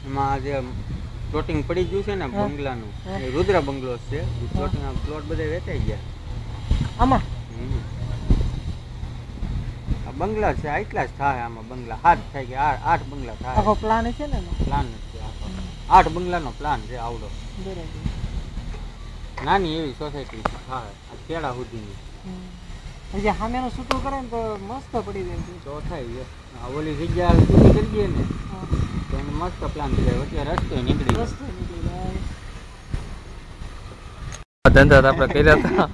એમાં જે પ્લોટિંગ પડી ગયું છે ને બંગલાનું, એ રુદ્ર બંગલો છે. પ્લોટિંગ પ્લોટ બધા વેચાઈ ગયા આમાં. આ બંગલા છે આટલા જ થાય. આમાં બંગલા 7 થાય કે 8 બંગલા થાય. આખો પ્લાન છે ને? પ્લાન નથી આખો. 8 બંગલાનો પ્લાન છે આવડો. બરાબર. નાની એવી સોસાયટી છે. હા, આ કેળા સુધીની. જે સામેનું છૂટું કરે ને તો મસ્ત પડી જાય. તો થાય છે. આ ઓલી જગ્યા છૂટી કરી દઈએ ને તો એને મસ્ત પ્લાન થઈ જાય. વચ્ચે રસ્તો નીકળી જાય. ધંધા આપણે કર્યા હતા.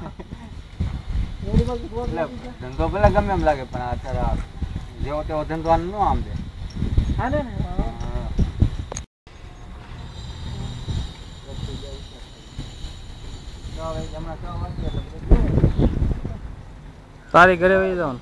ધંધો ભલે ગમે એમ લાગે પણ અત્યારે જેવો તેવો ધંધો આમ ન આમ દે. તારી ઘરે વહી જાવ.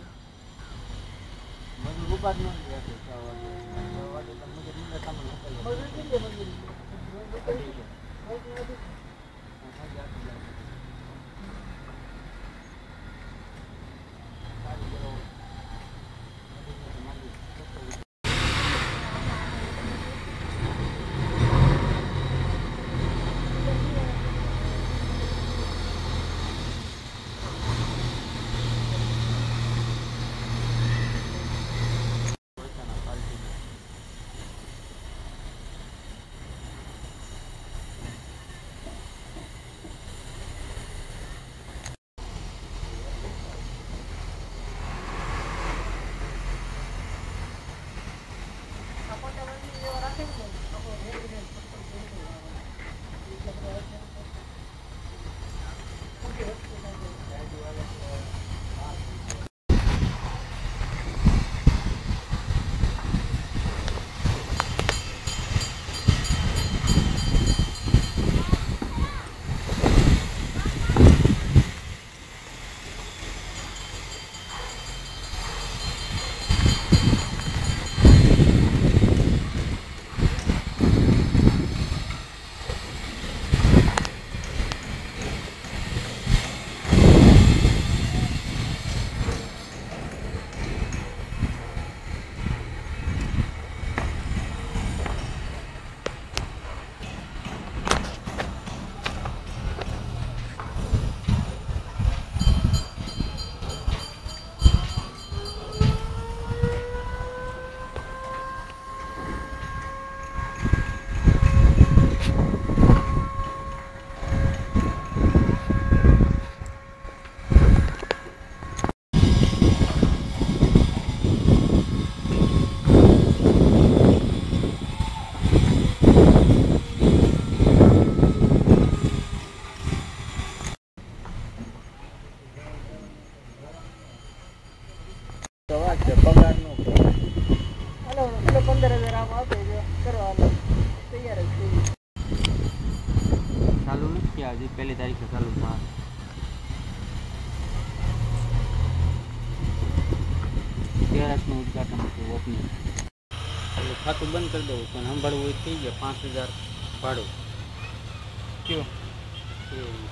પગાર નો 15,000 આમ આપે કરવા તૈયાર જ થઈ. ચાલુ નથી હજી 1 તારીખે ચાલુ થાય. ગેરેજનું ઉદઘાટન હતું ઓપનિંગ. એટલે ખાતું બંધ કરી દેવું પણ સંભાળવું હોય થઈ ગયા 5,000 ભાડું. કયો? એવું.